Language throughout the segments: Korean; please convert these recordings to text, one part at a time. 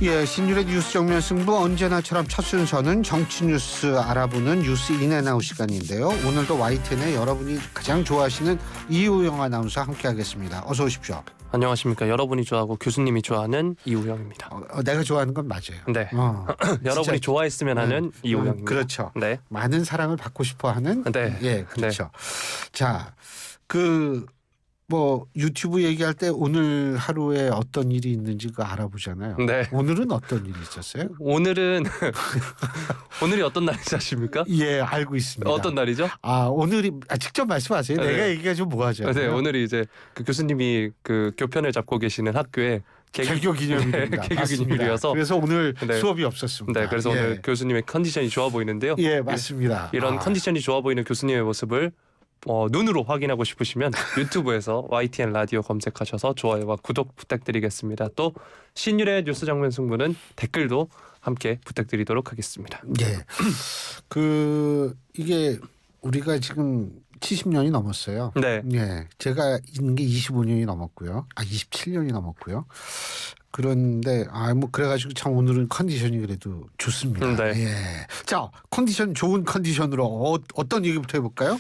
예, 신율의 뉴스 정면 승부 언제나처럼 첫 순서는 정치 뉴스 알아보는 뉴스 인앤아웃 시간인데요. 오늘도 YTN에 여러분이 가장 좋아하시는 이우영 아나운서 함께하겠습니다. 어서 오십시오. 안녕하십니까. 여러분이 좋아하고 교수님이 좋아하는 이우영입니다. 내가 좋아하는 건 맞아요. 네. 여러분이 좋아했으면 하는 이우영입니다. 그렇죠. 네. 많은 사랑을 받고 싶어하는. 네. 예, 그렇죠. 네. 자, 유튜브 얘기할 때 오늘 하루에 어떤 일이 있는지 그거 알아보잖아요. 네. 오늘은 어떤 일이 있었어요? 오늘이 어떤 날인지 아십니까? 예, 알고 있습니다. 어떤 날이죠? 오늘이 직접 말씀하세요. 네. 내가 얘기가 좀 뭐하죠? 네, 오늘이 이제 그 교수님이 그 교편을 잡고 계시는 학교에 개교 기념일입니다. 네, 개교 기념일이어서 그래서 오늘 네. 수업이 없었습니다. 네, 그래서 오늘 교수님의 컨디션이 좋아 보이는데요. 예, 맞습니다. 이런 컨디션이 좋아 보이는 교수님의 모습을 눈으로 확인하고 싶으시면 유튜브에서 YTN 라디오 검색하셔서 좋아요와 구독 부탁드리겠습니다. 또 신율의 뉴스 장면 승부는 댓글도 함께 부탁드리도록 하겠습니다. 예. 이게 우리가 지금 70년이 넘었어요. 네. 예. 제가 있는 게 25년이 넘었고요. 27년이 넘었고요. 그런데 그래가지고 참 오늘은 컨디션이 그래도 좋습니다. 네. 예. 자, 좋은 컨디션으로 어떤 얘기부터 해볼까요?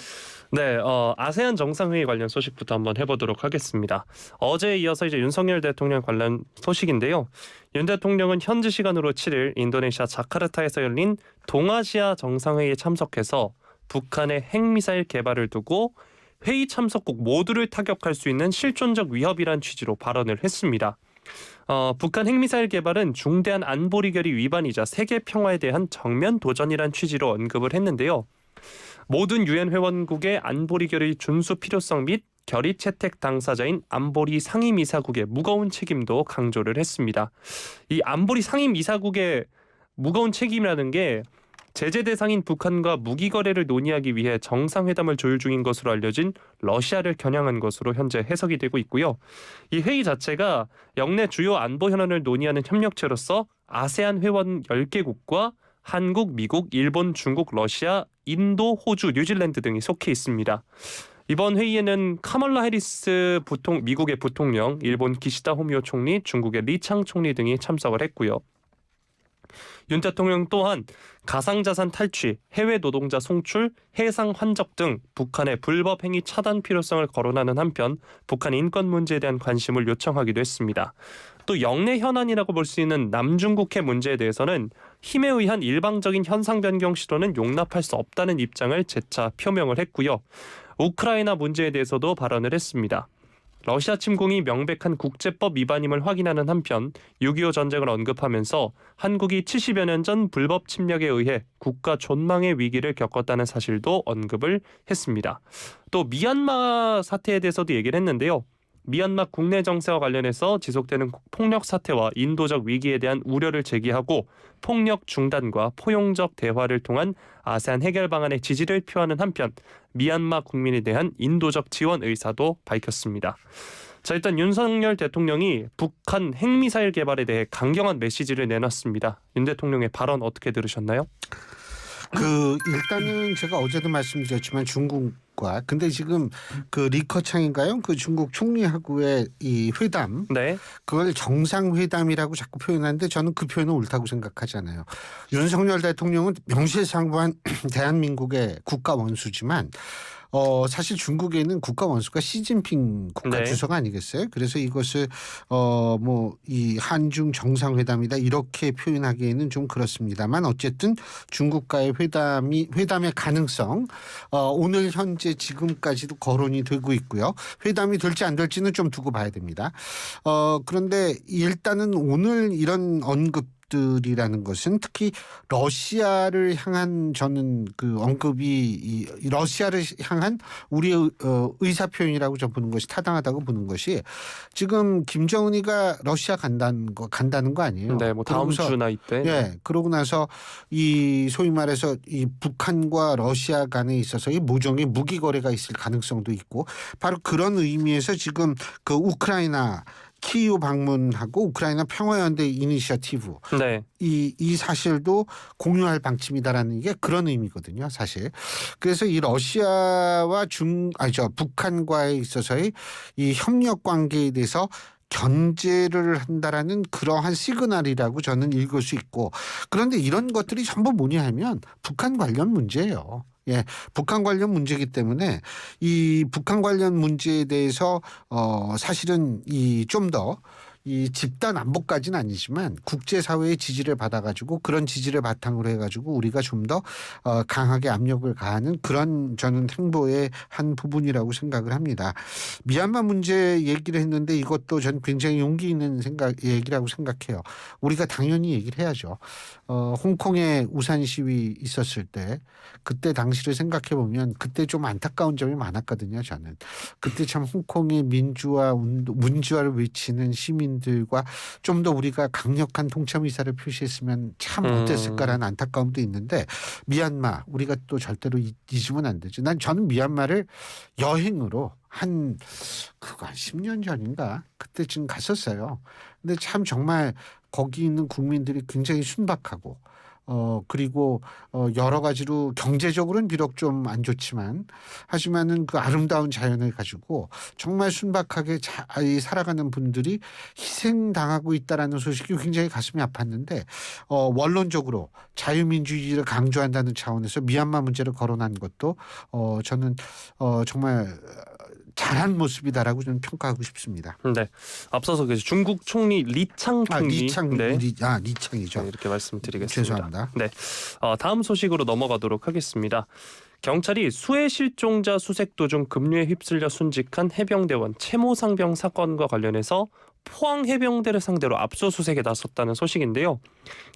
네, 아세안 정상회의 관련 소식부터 한번 해보도록 하겠습니다. 어제에 이어서 이제 윤석열 대통령 관련 소식인데요. 윤 대통령은 현지 시간으로 7일 인도네시아 자카르타에서 열린 동아시아 정상회의에 참석해서 북한의 핵미사일 개발을 두고 회의 참석국 모두를 타격할 수 있는 실존적 위협이란 취지로 발언을 했습니다. 북한 핵미사일 개발은 중대한 안보리 결의 위반이자 세계 평화에 대한 정면 도전이란 취지로 언급을 했는데요. 모든 유엔 회원국의 안보리 결의 준수 필요성 및 결의 채택 당사자인 안보리 상임이사국의 무거운 책임도 강조를 했습니다. 이 안보리 상임이사국의 무거운 책임이라는 게 제재 대상인 북한과 무기 거래를 논의하기 위해 정상회담을 조율 중인 것으로 알려진 러시아를 겨냥한 것으로 현재 해석이 되고 있고요. 이 회의 자체가 영내 주요 안보 현안을 논의하는 협력체로서 아세안 회원 10개국과 한국, 미국, 일본, 중국, 러시아, 인도, 호주, 뉴질랜드 등이 속해 있습니다. 이번 회의에는 카멀라 해리스 미국의 부통령, 일본 기시다 후미오 총리, 중국의 리창 총리 등이 참석을 했고요. 윤 대통령 또한 가상자산 탈취, 해외 노동자 송출, 해상 환적 등 북한의 불법 행위 차단 필요성을 거론하는 한편 북한 인권 문제에 대한 관심을 요청하기도 했습니다. 또 영내 현안이라고 볼 수 있는 남중국해 문제에 대해서는 힘에 의한 일방적인 현상 변경 시도는 용납할 수 없다는 입장을 재차 표명을 했고요. 우크라이나 문제에 대해서도 발언을 했습니다. 러시아 침공이 명백한 국제법 위반임을 확인하는 한편 6.25 전쟁을 언급하면서 한국이 70여 년 전 불법 침략에 의해 국가 존망의 위기를 겪었다는 사실도 언급을 했습니다. 또 미얀마 사태에 대해서도 얘기를 했는데요. 미얀마 국내 정세와 관련해서 지속되는 폭력 사태와 인도적 위기에 대한 우려를 제기하고 폭력 중단과 포용적 대화를 통한 아세안 해결 방안에 지지를 표하는 한편 미얀마 국민에 대한 인도적 지원 의사도 밝혔습니다. 자, 일단 윤석열 대통령이 북한 핵미사일 개발에 대해 강경한 메시지를 내놨습니다. 윤 대통령의 발언 어떻게 들으셨나요? 일단은 제가 어제도 말씀드렸지만 중국과 근데 지금 리커창인가요? 중국 총리하고의 이 회담, 네. 그걸 정상회담이라고 자꾸 표현하는데 저는 그 표현은 옳다고 생각하지 않아요. 윤석열 대통령은 명실상부한 대한민국의 국가 원수지만 사실 중국에는 국가 원수가 시진핑 국가 주석 아니겠어요? 그래서 이것을 이 한중 정상회담이다 이렇게 표현하기에는 좀 그렇습니다만 어쨌든 중국과의 회담의 가능성 오늘 현재 지금까지도 거론이 되고 있고요. 회담이 될지 안 될지는 좀 두고 봐야 됩니다. 그런데 일단은 오늘 이런 언급들이라는 것은 특히 러시아를 향한 저는 언급이 러시아를 향한 우리의 의사 표현이라고 저 보는 것이 타당하다고 보는 것이 지금 김정은이가 러시아 간다는 거 아니에요? 네, 다음 주나 이때. 예, 그러고 나서 이 소위 말해서 이 북한과 러시아 간에 있어서 이 모종의 무기 거래가 있을 가능성도 있고 바로 그런 의미에서 지금 우크라이나 키이우 방문하고 우크라이나 평화연대 이니셔티브 네. 이 사실도 공유할 방침이다라는 게 그런 의미거든요, 사실. 그래서 이 러시아와 북한과에 있어서의 이 협력 관계에 대해서 견제를 한다라는 그러한 시그널이라고 저는 읽을 수 있고, 그런데 이런 것들이 전부 뭐냐 하면 북한 관련 문제예요. 예, 북한 관련 문제이기 때문에 이 북한 관련 문제에 대해서 사실은 이 좀 더 이 집단 안보까지는 아니지만 국제사회의 지지를 받아가지고 그런 지지를 바탕으로 해가지고 우리가 좀 더 강하게 압력을 가하는 그런 저는 행보의 한 부분이라고 생각을 합니다. 미얀마 문제 얘기를 했는데 이것도 전 굉장히 용기 있는 얘기라고 생각해요. 우리가 당연히 얘기를 해야죠. 홍콩에 우산 시위 있었을 때 그때 당시를 생각해 보면 그때 좀 안타까운 점이 많았거든요. 저는 그때 참 홍콩의 민주화를 외치는 시민들과 좀 더 우리가 강력한 동참 의사를 표시했으면 참 어땠을까라는 안타까움도 있는데, 미얀마 우리가 또 절대로 잊으면 안 되죠. 저는 미얀마를 여행으로 한 10년 전인가 그때쯤 갔었어요. 근데 참 정말 거기 있는 국민들이 굉장히 순박하고 그리고 여러 가지로 경제적으로는 비록 좀 안 좋지만 하지만은 그 아름다운 자연을 가지고 정말 순박하게 살아가는 분들이 희생당하고 있다라는 소식이 굉장히 가슴이 아팠는데, 원론적으로 자유민주주의를 강조한다는 차원에서 미얀마 문제를 거론한 것도 저는 정말 잘한 모습이다라고 저는 평가하고 싶습니다. 네, 앞서서 중국 총리 리창 총리, 리창이죠. 네, 이렇게 말씀드리겠습니다. 죄송합니다. 네, 다음 소식으로 넘어가도록 하겠습니다. 경찰이 수해 실종자 수색 도중 급류에 휩쓸려 순직한 해병대원 채모상병 사건과 관련해서 포항 해병대를 상대로 압수수색에 나섰다는 소식인데요.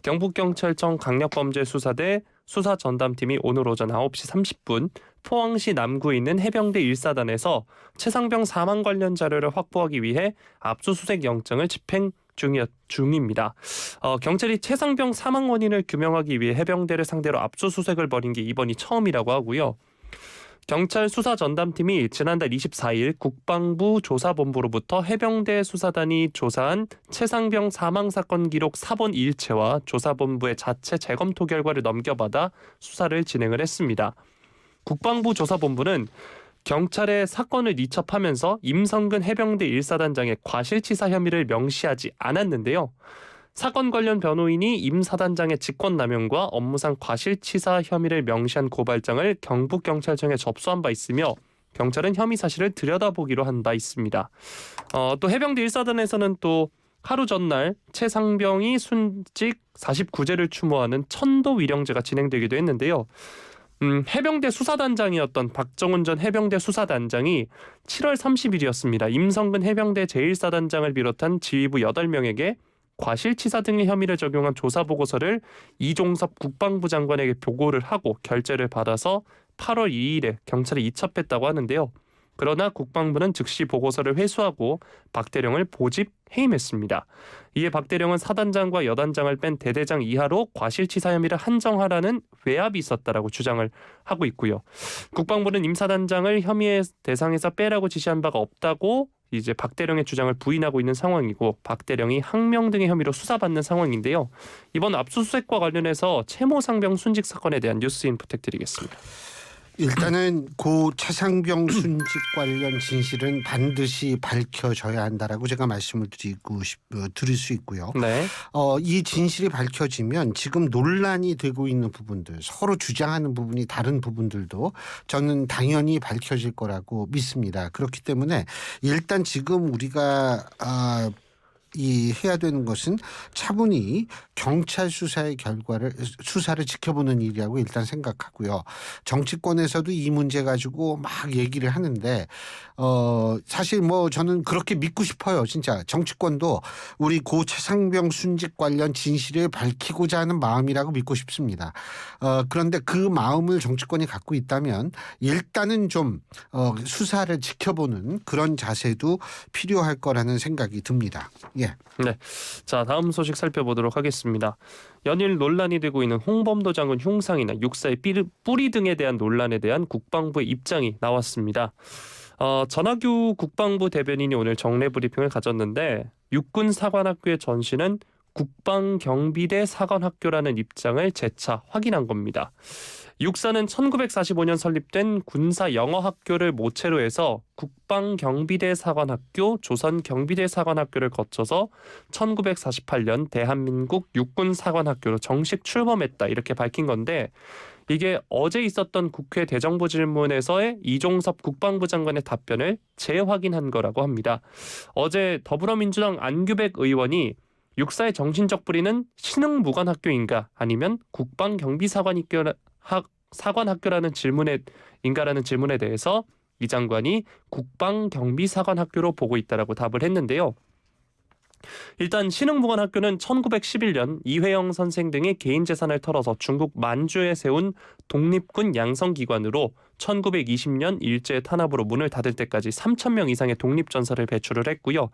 경북경찰청 강력범죄수사대 수사전담팀이 오늘 오전 9시 30분 포항시 남구에 있는 해병대 1사단에서 최상병 사망 관련 자료를 확보하기 위해 압수수색 영장을 집행 중입니다. 경찰이 최상병 사망 원인을 규명하기 위해 해병대를 상대로 압수수색을 벌인 게 이번이 처음이라고 하고요. 경찰 수사전담팀이 지난달 24일 국방부 조사본부로부터 해병대 수사단이 조사한 최상병 사망 사건 기록 사본 일체와 조사본부의 자체 재검토 결과를 넘겨받아 수사를 진행을 했습니다. 국방부 조사본부는 경찰의 사건을 이첩하면서 임성근 해병대 1사단장의 과실치사 혐의를 명시하지 않았는데요. 사건 관련 변호인이 임 사단장의 직권남용과 업무상 과실치사 혐의를 명시한 고발장을 경북경찰청에 접수한 바 있으며 경찰은 혐의 사실을 들여다보기로 한 바 있습니다. 또 해병대 1사단에서는 또 하루 전날 최상병이 순직 49제를 추모하는 천도 위령제가 진행되기도 했는데요. 해병대 수사단장이었던 박정훈 전 해병대 수사단장이 7월 30일이었습니다. 임성근 해병대 제1사단장을 비롯한 지휘부 8명에게 과실치사 등의 혐의를 적용한 조사보고서를 이종섭 국방부 장관에게 보고를 하고 결재를 받아서 8월 2일에 경찰에 이첩했다고 하는데요. 그러나 국방부는 즉시 보고서를 회수하고 박 대령을 보집 해임했습니다. 이에 박 대령은 사단장과 여단장을 뺀 대대장 이하로 과실치사 혐의를 한정하라는 외압이 있었다라고 주장을 하고 있고요. 국방부는 임 사단장을 혐의의 대상에서 빼라고 지시한 바가 없다고 이제 박 대령의 주장을 부인하고 있는 상황이고, 박 대령이 항명 등의 혐의로 수사받는 상황인데요. 이번 압수수색과 관련해서 채모상병 순직 사건에 대한 뉴스인 부탁드리겠습니다. 일단은 고 최상병 순직 관련 진실은 반드시 밝혀져야 한다라고 제가 말씀을 드릴 수 있고요. 네. 이 진실이 밝혀지면 지금 논란이 되고 있는 부분들, 서로 주장하는 부분이 다른 부분들도 저는 당연히 밝혀질 거라고 믿습니다. 그렇기 때문에 일단 지금 우리가 해야 되는 것은 차분히 경찰 수사의 수사를 지켜보는 일이라고 일단 생각하고요. 정치권에서도 이 문제 가지고 막 얘기를 하는데 사실 저는 그렇게 믿고 싶어요. 진짜 정치권도 우리 고 최상병 순직 관련 진실을 밝히고자 하는 마음이라고 믿고 싶습니다. 그런데 그 마음을 정치권이 갖고 있다면 일단은 좀 수사를 지켜보는 그런 자세도 필요할 거라는 생각이 듭니다. 예. 네. 자, 다음 소식 살펴보도록 하겠습니다. 연일 논란이 되고 있는 홍범도 장군 흉상이나 육사의 뿌리 등에 대한 논란에 대한 국방부의 입장이 나왔습니다. 전하규 국방부 대변인이 오늘 정례 브리핑을 가졌는데 육군 사관학교의 전시는 국방경비대 사관학교라는 입장을 재차 확인한 겁니다. 육사는 1945년 설립된 군사 영어학교를 모체로 해서 국방경비대 사관학교, 조선경비대 사관학교를 거쳐서 1948년 대한민국 육군사관학교로 정식 출범했다 이렇게 밝힌 건데 이게 어제 있었던 국회 대정부 질문에서의 이종섭 국방부 장관의 답변을 재확인한 거라고 합니다. 어제 더불어민주당 안규백 의원이 육사의 정신적 뿌리는 신흥무관학교인가 아니면 사관학교라는 질문에 대해서 이 장관이 국방경비사관학교로 보고 있다라고 답을 했는데요. 일단 신흥무관학교는 1911년 이회영 선생 등의 개인 재산을 털어서 중국 만주에 세운 독립군 양성기관으로 1920년 일제 탄압으로 문을 닫을 때까지 3,000명 이상의 독립전사를 배출을 했고요.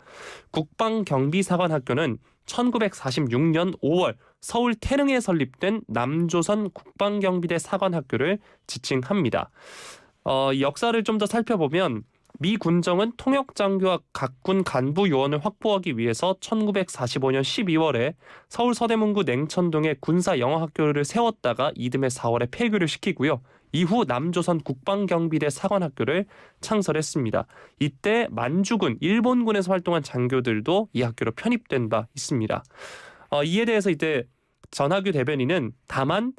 국방경비사관학교는 1946년 5월 서울 태릉에 설립된 남조선 국방경비대 사관학교를 지칭합니다. 이 역사를 좀 더 살펴보면 미 군정은 통역장교와 각군 간부 요원을 확보하기 위해서 1945년 12월에 서울 서대문구 냉천동에 군사영어학교를 세웠다가 이듬해 4월에 폐교를 시키고요. 이후 남조선 국방경비대 사관학교를 창설했습니다. 이때 만주군, 일본군에서 활동한 장교들도 이 학교로 편입된 바 있습니다. 이에 대해서 이때 전하규 대변인은 다만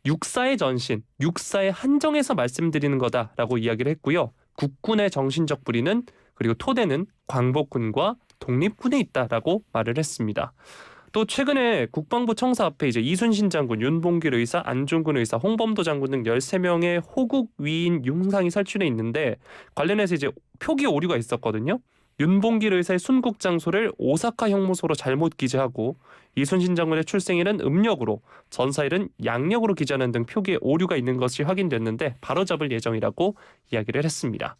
육사의 전신, 육사의 한정에서 말씀드리는 거다라고 이야기를 했고요. 국군의 정신적 뿌리는 그리고 토대는 광복군과 독립군에 있다라고 말을 했습니다. 또 최근에 국방부 청사 앞에 이제 이순신 장군, 윤봉길 의사, 안중근 의사, 홍범도 장군 등 13명의 호국 위인 흉상이 설치돼 있는데 관련해서 이제 표기 오류가 있었거든요. 윤봉길 의사의 순국 장소를 오사카 형무소로 잘못 기재하고 이순신 장군의 출생일은 음력으로, 전사일은 양력으로 기재하는 등 표기에 오류가 있는 것이 확인됐는데 바로잡을 예정이라고 이야기를 했습니다.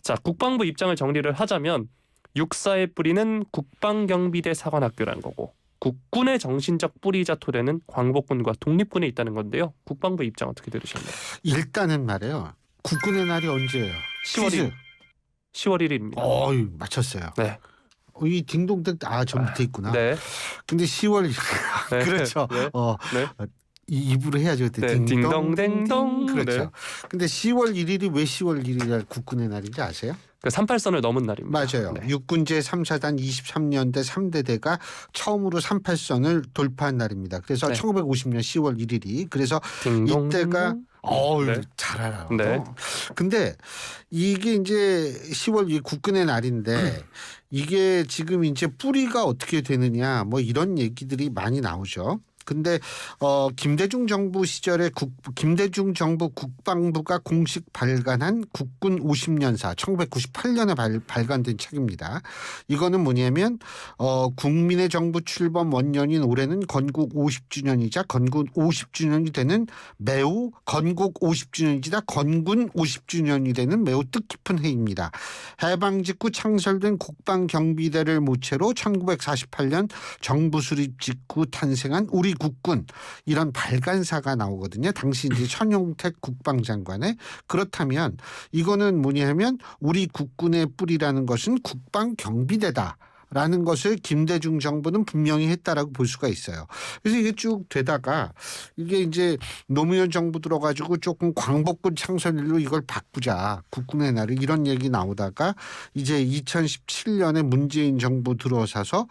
자, 국방부 입장을 정리를 하자면 육사의 뿌리는 국방경비대 사관학교라는 거고 국군의 정신적 뿌리이자 토대는 광복군과 독립군에 있다는 건데요. 국방부 입장 어떻게 들으셨나요? 일단은 말이에요. 국군의 날이 언제예요? 10월 1일입니다. 맞췄어요. 네. 이 딩동댕 저 밑에 있구나. 네. 근데 10월 네. 그렇죠. 네. 네. 이 입으로 해야죠. 그때 네. 딩동댕동. 그렇죠. 네. 근데 10월 1일이 왜 10월 1일이 국군의 날인지 아세요? 그 38선을 넘은 날입니다. 맞아요. 네. 육군제 3사단 23년대 3대대가 처음으로 38선을 돌파한 날입니다. 그래서 네. 1950년 10월 1일이 그래서 딩동. 이때가 네. 잘 알아요. 네. 근데 이게 이제 10월 이 국군의 날인데 이게 지금 이제 뿌리가 어떻게 되느냐 뭐 이런 얘기들이 많이 나오죠. 근데 김대중 정부 시절에 김대중 정부 국방부가 공식 발간한 국군 50년사 1998년에 발간된 책입니다. 이거는 뭐냐면 국민의 정부 출범 원년인 올해는 건국 50주년이자 건국 50주년이 되는 매우 건국 50주년이자 건군 50주년이 되는 매우 뜻깊은 해입니다. 해방 직후 창설된 국방경비대를 모체로 1948년 정부 수립 직후 탄생한 우리 국군 이런 발간사가 나오거든요. 당시 이제 천용택 국방장관의 그렇다면 이거는 뭐냐면 우리 국군의 뿌리라는 것은 국방경비대다. 라는 것을 김대중 정부는 분명히 했다라고 볼 수가 있어요. 그래서 이게 쭉 되다가 이게 이제 노무현 정부 들어가지고 조금 광복군 창설일로 이걸 바꾸자. 국군의 날을 이런 얘기 나오다가 이제 2017년에 문재인 정부 들어서서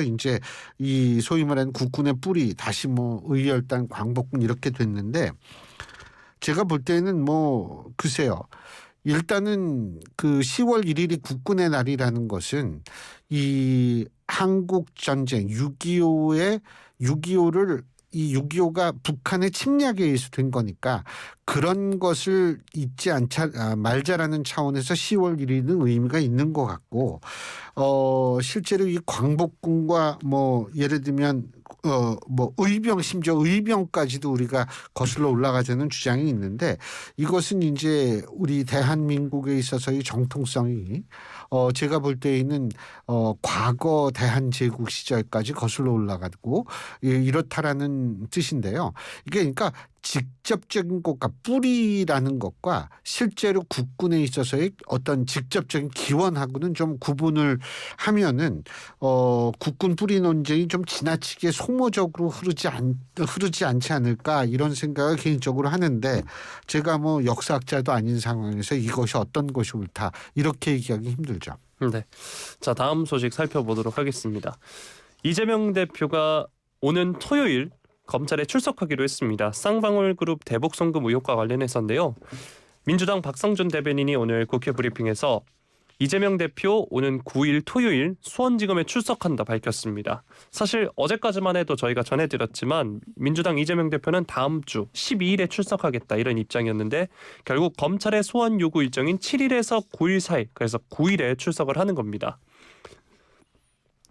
이제 이 소위 말하는 국군의 뿌리 다시 뭐 의열단 광복군 이렇게 됐는데 제가 볼 때는 뭐 글쎄요. 일단은 그 10월 1일이 국군의 날이라는 것은 이 한국 전쟁 6.25를 이 6.25가 북한의 침략에 의해서 된 거니까 그런 것을 잊지 말자라는 차원에서 10월 1일은 의미가 있는 것 같고 실제로 이 광복군과 뭐 예를 들면 뭐 심지어 의병까지도 우리가 거슬러 올라가자는 주장이 있는데 이것은 이제 우리 대한민국에 있어서의 정통성이 제가 볼 때에는 과거 대한제국 시절까지 거슬러 올라가고 이렇다라는 뜻인데요. 이게 그러니까 직접적인 것과 뿌리라는 것과 실제로 국군에 있어서의 어떤 직접적인 기원하고는 좀 구분을 하면은 국군 뿌리 논쟁이 좀 지나치게 소모적으로 흐르지 않지 않을까 이런 생각을 개인적으로 하는데 제가 뭐 역사학자도 아닌 상황에서 이것이 어떤 것이 옳다 이렇게 얘기하기 힘들죠. 네. 자, 다음 소식 살펴보도록 하겠습니다. 이재명 대표가 오는 토요일 검찰에 출석하기로 했습니다. 쌍방울그룹 대북 송금 의혹과 관련해서인데요. 민주당 박성준 대변인이 오늘 국회 브리핑에서 이재명 대표 오는 9일 토요일 수원지검에 출석한다 밝혔습니다. 사실 어제까지만 해도 저희가 전해드렸지만 민주당 이재명 대표는 다음 주 12일에 출석하겠다 이런 입장이었는데 결국 검찰의 소환 요구 일정인 7일에서 9일 사이, 그래서 9일에 출석을 하는 겁니다.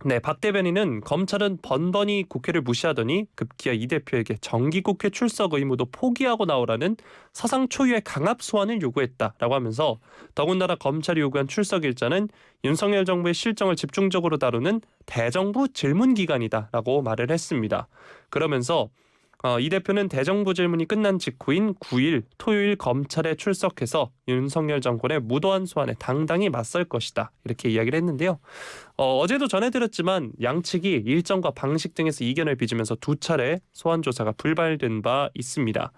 네, 박 대변인은 검찰은 번번이 국회를 무시하더니 급기야 이 대표에게 정기국회 출석 의무도 포기하고 나오라는 사상 초유의 강압 소환을 요구했다라고 하면서 더군다나 검찰이 요구한 출석 일자는 윤석열 정부의 실정을 집중적으로 다루는 대정부 질문 기간이다라고 말을 했습니다. 그러면서 이 대표는 대정부 질문이 끝난 직후인 9일 토요일 검찰에 출석해서 윤석열 정권의 무도한 소환에 당당히 맞설 것이다 이렇게 이야기를 했는데요. 어제도 전해드렸지만 양측이 일정과 방식 등에서 이견을 빚으면서 두 차례 소환 조사가 불발된 바 있습니다.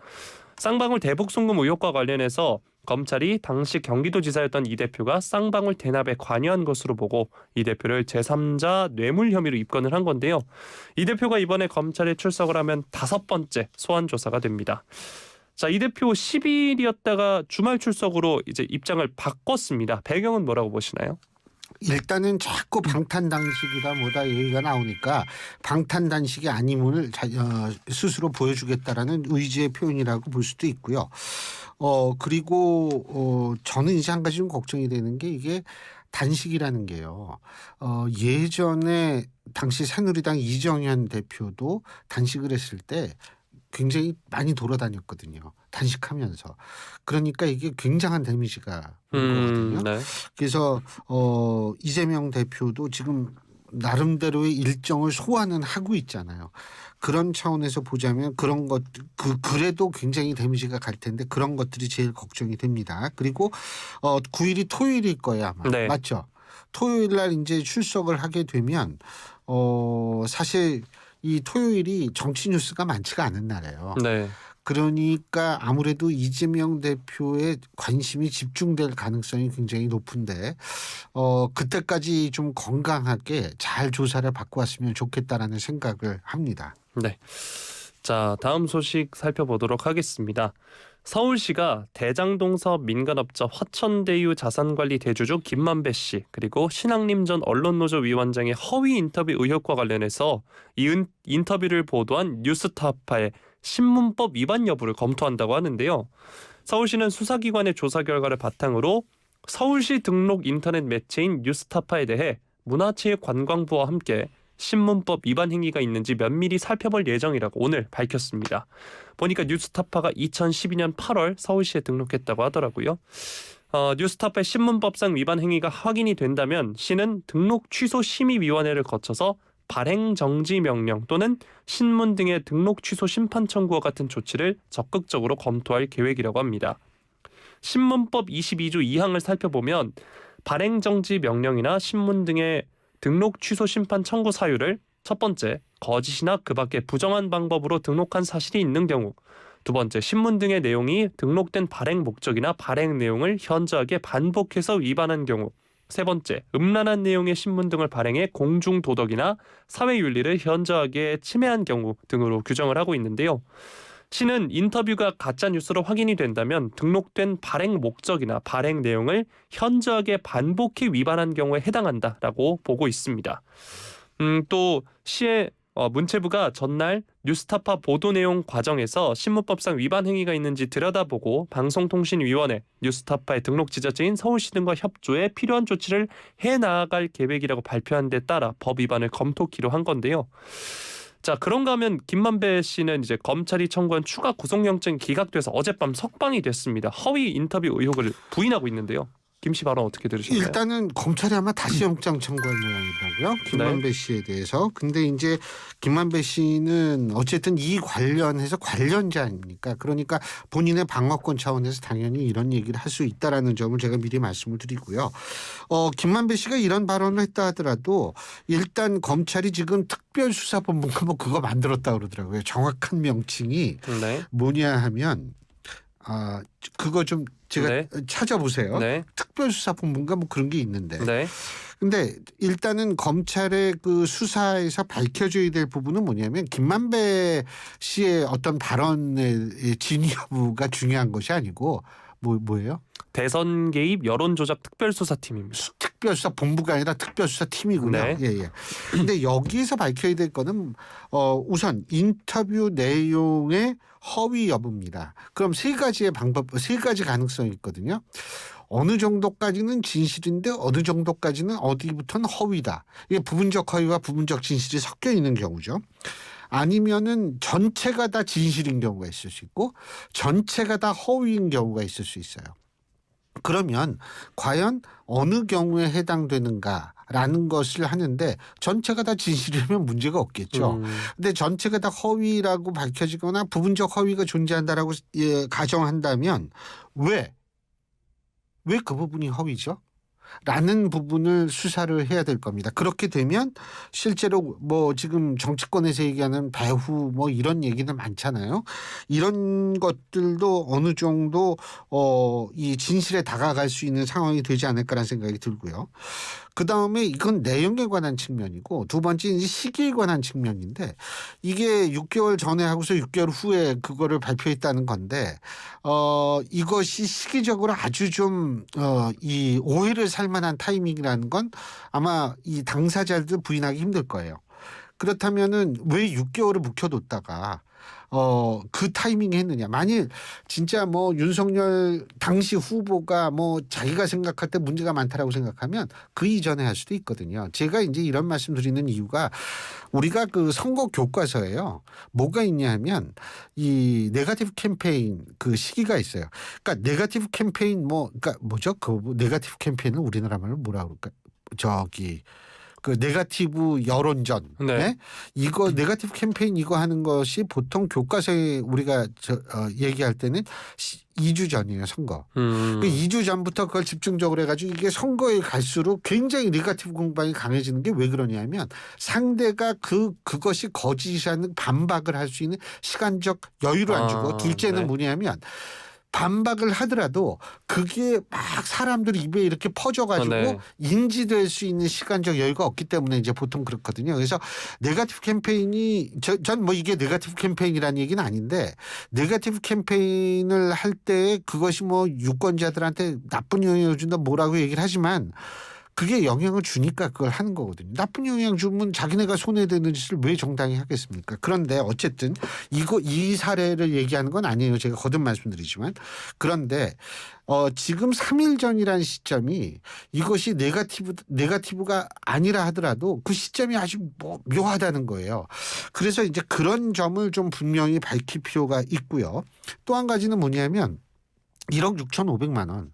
쌍방울 대북 송금 의혹과 관련해서 검찰이 당시 경기도지사였던 이 대표가 쌍방울 대납에 관여한 것으로 보고 이 대표를 제3자 뇌물 혐의로 입건을 한 건데요. 이 대표가 이번에 검찰에 출석을 하면 5번째 소환 조사가 됩니다. 자, 이 대표 10일이었다가 주말 출석으로 이제 입장을 바꿨습니다. 배경은 뭐라고 보시나요? 일단은 자꾸 방탄단식이다 뭐다 얘기가 나오니까 방탄단식이 아님을 스스로 보여주겠다라는 의지의 표현이라고 볼 수도 있고요. 그리고 저는 이제 한 가지 좀 걱정이 되는 게 이게 단식이라는 게요. 예전에 당시 새누리당 이정현 대표도 단식을 했을 때 굉장히 많이 돌아다녔거든요. 단식하면서. 그러니까 이게 굉장한 데미지가 온 거거든요. 네. 그래서 이재명 대표도 지금 나름대로의 일정을 소화는 하고 있잖아요. 그런 차원에서 보자면 그런 것 그래도 굉장히 데미지가 갈 텐데 그런 것들이 제일 걱정이 됩니다. 그리고 9일이 토요일일 거예요 아마. 네. 맞죠? 토요일 날 이제 출석을 하게 되면 사실 이 토요일이 정치 뉴스가 많지가 않은 날이에요. 네. 그러니까 아무래도 이재명 대표의 관심이 집중될 가능성이 굉장히 높은데 그때까지 좀 건강하게 잘 조사를 받고 왔으면 좋겠다라는 생각을 합니다. 네. 자, 다음 소식 살펴보도록 하겠습니다. 서울시가 대장동 사업 민간업자 화천대유 자산관리 대주주 김만배 씨 그리고 신앙림 전 언론노조 위원장의 허위 인터뷰 의혹과 관련해서 이 인터뷰를 보도한 뉴스타파의 신문법 위반 여부를 검토한다고 하는데요. 서울시는 수사기관의 조사 결과를 바탕으로 서울시 등록 인터넷 매체인 뉴스타파에 대해 문화체육관광부와 함께 신문법 위반 행위가 있는지 면밀히 살펴볼 예정이라고 오늘 밝혔습니다. 보니까 뉴스타파가 2012년 8월 서울시에 등록했다고 하더라고요. 뉴스타파의 신문법상 위반 행위가 확인이 된다면 시는 등록 취소 심의위원회를 거쳐서 발행 정지 명령 또는 신문 등의 등록 취소 심판 청구와 같은 조치를 적극적으로 검토할 계획이라고 합니다. 신문법 22조 2항을 살펴보면 발행 정지 명령이나 신문 등의 등록 취소 심판 청구 사유를 첫 번째, 거짓이나 그 밖에 부정한 방법으로 등록한 사실이 있는 경우, 두 번째, 신문 등의 내용이 등록된 발행 목적이나 발행 내용을 현저하게 반복해서 위반한 경우, 세 번째, 음란한 내용의 신문 등을 발행해 공중도덕이나 사회윤리를 현저하게 침해한 경우 등으로 규정을 하고 있는데요. 시는 인터뷰가 가짜뉴스로 확인이 된다면 등록된 발행 목적이나 발행 내용을 현저하게 반복해 위반한 경우에 해당한다라고 보고 있습니다. 또 시의 문체부가 전날 뉴스타파 보도 내용 과정에서 신문법상 위반 행위가 있는지 들여다보고 방송통신위원회, 뉴스타파의 등록 지자체인 서울시 등과 협조해 필요한 조치를 해나갈 계획이라고 발표한 데 따라 법 위반을 검토키로 한 건데요. 자, 그런가 하면 김만배 씨는 이제 검찰이 청구한 추가 구속영장이 기각돼서 어젯밤 석방이 됐습니다. 허위 인터뷰 의혹을 부인하고 있는데요. 김 씨 발언 어떻게 들으셨나요? 일단은 검찰이 아마 다시 영장 청구할 모양이더라고요. 김만배 씨에 대해서. 근데 이제 김만배 씨는 어쨌든 이 관련해서 관련자 아닙니까? 그러니까 본인의 방어권 차원에서 당연히 이런 얘기를 할 수 있다라는 점을 제가 미리 말씀을 드리고요. 김만배 씨가 이런 발언을 했다 하더라도 일단 검찰이 지금 특별수사본부가 뭐 그거 만들었다 그러더라고요. 정확한 명칭이 네. 뭐냐 하면 그거 좀 제가 네. 찾아보세요. 네. 특별수사본부인가 뭐 그런 게 있는데. 네. 근데 일단은 검찰의 그 수사에서 밝혀져야 될 부분은 뭐냐면 김만배 씨의 어떤 발언의 진위 여부가 중요한 것이 아니고 뭐예요? 대선 개입 여론조작 특별수사팀입니다. 특별수사 본부가 아니라 특별수사 팀이군요. 네. 예. 근데 여기에서 밝혀야 될 거는 우선 인터뷰 내용의 허위 여부입니다. 그럼 세 가지의 방법, 세 가지 가능성이 있거든요. 어느 정도까지는 진실인데 어느 정도까지는 어디부터는 허위다. 이게 부분적 허위와 부분적 진실이 섞여 있는 경우죠. 아니면은 전체가 다 진실인 경우가 있을 수 있고 전체가 다 허위인 경우가 있을 수 있어요. 그러면 과연 어느 경우에 해당되는가라는 것을 하는데 전체가 다 진실이면 문제가 없겠죠. 근데 전체가 다 허위라고 밝혀지거나 부분적 허위가 존재한다라고 가정한다면 왜 그 부분이 허위죠? 라는 부분을 수사를 해야 될 겁니다. 그렇게 되면 실제로 뭐 지금 정치권에서 얘기하는 배후 뭐 이런 얘기는 많잖아요. 이런 것들도 어느 정도 이 진실에 다가갈 수 있는 상황이 되지 않을까라는 생각이 들고요. 그다음에 이건 내용에 관한 측면이고 두 번째 이제 시기에 관한 측면인데 이게 6개월 전에 하고서 6개월 후에 그거를 발표했다는 건데 이것이 시기적으로 아주 좀 이 오해를 살 만한 타이밍이라는 건 아마 이 당사자들 부인하기 힘들 거예요. 그렇다면은 왜 6개월을 묵혀뒀다가 그 타이밍에 했느냐. 만일 진짜 뭐 윤석열 당시 후보가 뭐 자기가 생각할 때 문제가 많다라고 생각하면 그 이전에 할 수도 있거든요. 제가 이제 이런 말씀 드리는 이유가 우리가 그 선거 교과서에요. 뭐가 있냐 하면 이 네거티브 캠페인 그 시기가 있어요. 그러니까 네거티브 캠페인 그러니까 뭐죠? 그 네거티브 캠페인은 우리나라 말로 뭐라 그럴까? 그 네거티브 여론전, 네. 이거 네거티브 캠페인 이거 하는 것이 보통 교과서에 우리가 얘기할 때는 2주 전이에요, 선거. 그 2주 전부터 그걸 집중적으로 해가지고 이게 선거에 갈수록 굉장히 네거티브 공방이 강해지는 게 왜 그러냐면 상대가 그것이 거짓이라는 반박을 할 수 있는 시간적 여유를 안 주고 둘째는 네. 뭐냐면 반박을 하더라도 그게 막 사람들 입에 이렇게 퍼져가지고 네. 인지될 수 있는 시간적 여유가 없기 때문에 이제 보통 그렇거든요. 그래서 네거티브 캠페인이 전 뭐 이게 네거티브 캠페인이라는 얘기는 아닌데 네거티브 캠페인을 할 때 그것이 뭐 유권자들한테 나쁜 영향을 준다 뭐라고 얘기를 하지만 그게 영향을 주니까 그걸 하는 거거든요. 나쁜 영향 주면 자기네가 손해되는 짓을 왜 정당히 하겠습니까? 그런데 어쨌든 이 사례를 얘기하는 건 아니에요. 제가 거듭 말씀드리지만. 그런데 지금 3일 전이라는 시점이 이것이 네거티브가 아니라 하더라도 그 시점이 아주 묘하다는 거예요. 그래서 이제 그런 점을 좀 분명히 밝힐 필요가 있고요. 또 한 가지는 뭐냐면 1억 6,500만 원.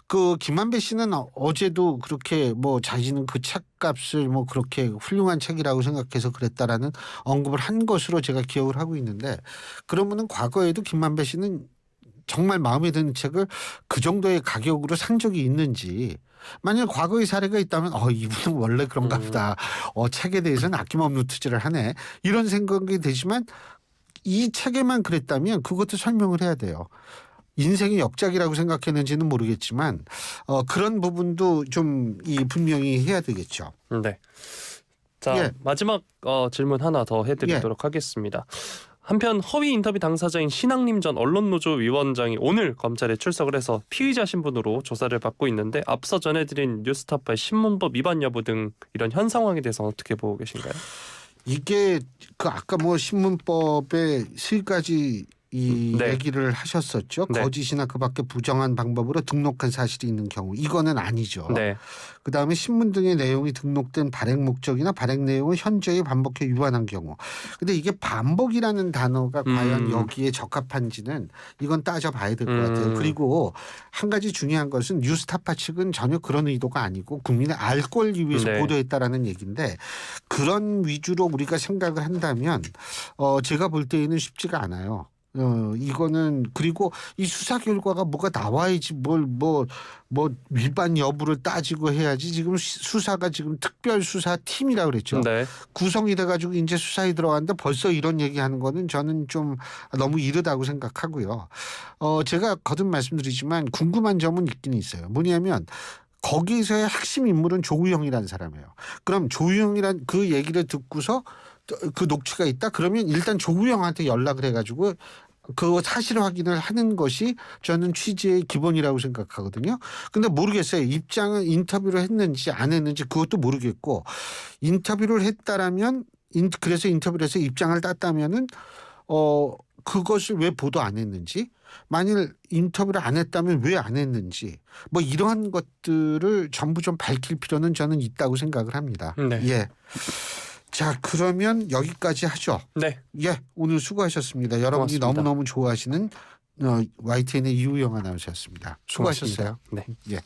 그 김만배 씨는 어제도 그렇게 뭐 자기는 그 책값을 뭐 그렇게 훌륭한 책이라고 생각해서 그랬다라는 언급을 한 것으로 제가 기억을 하고 있는데 그러면은 과거에도 김만배 씨는 정말 마음에 드는 책을 그 정도의 가격으로 산 적이 있는지 만약 과거의 사례가 있다면 이분은 원래 그런가 보다. 책에 대해서는 아낌없는 투자를 하네. 이런 생각이 되지만 이 책에만 그랬다면 그것도 설명을 해야 돼요. 인생의 역작이라고 생각했는지는 모르겠지만 그런 부분도 좀 분명히 해야 되겠죠. 네. 자, 마지막 질문 하나 더 해드리도록 하겠습니다. 한편 허위 인터뷰 당사자인 신학림 전 언론노조 위원장이 오늘 검찰에 출석을 해서 피의자 신분으로 조사를 받고 있는데 앞서 전해드린 뉴스타파의 신문법 위반 여부 등 이런 현 상황에 대해서 어떻게 보고 계신가요? 이게 그 아까 뭐 신문법에 세 가지 이 네. 얘기를 하셨었죠. 네. 거짓이나 그밖에 부정한 방법으로 등록한 사실이 있는 경우 이거는 아니죠. 네. 그다음에 신문 등의 내용이 등록된 발행 목적이나 발행 내용을 현저히 반복해 위반한 경우. 근데 이게 반복이라는 단어가 과연 여기에 적합한지는 이건 따져봐야 될 것 같아요. 그리고 한 가지 중요한 것은 뉴스타파 측은 전혀 그런 의도가 아니고 국민의 알 권리 위해서 네. 보도했다라는 얘기인데 그런 위주로 우리가 생각을 한다면 제가 볼 때에는 쉽지가 않아요. 이거는 그리고 이 수사 결과가 뭐가 나와야지 뭐 위반 여부를 따지고 해야지 지금 수사가 지금 특별수사팀이라고 그랬죠. 네. 구성이 돼가지고 이제 수사에 들어갔는데 벌써 이런 얘기하는 거는 저는 좀 너무 이르다고 생각하고요. 제가 거듭 말씀드리지만 궁금한 점은 있긴 있어요. 뭐냐면 거기서의 핵심 인물은 조우영이라는 사람이에요. 그럼 조우영이란 그 얘기를 듣고서 그 녹취가 있다? 그러면 일단 조우영한테 연락을 해가지고 그 사실 확인을 하는 것이 저는 취지의 기본이라고 생각하거든요. 근데 모르겠어요. 입장은 인터뷰를 했는지 안 했는지 그것도 모르겠고 인터뷰를 했다라면 그래서 인터뷰를 해서 입장을 땄다면은 그것을 왜 보도 안 했는지 만일 인터뷰를 안 했다면 왜 안 했는지 뭐 이러한 것들을 전부 좀 밝힐 필요는 저는 있다고 생각을 합니다. 네. 예. 자 그러면 여기까지 하죠. 네. 예, 오늘 수고하셨습니다. 여러분이 고맙습니다. 너무너무 좋아하시는 YTN의 이우영 아나운서였습니다. 수고하셨어요. 네. 예.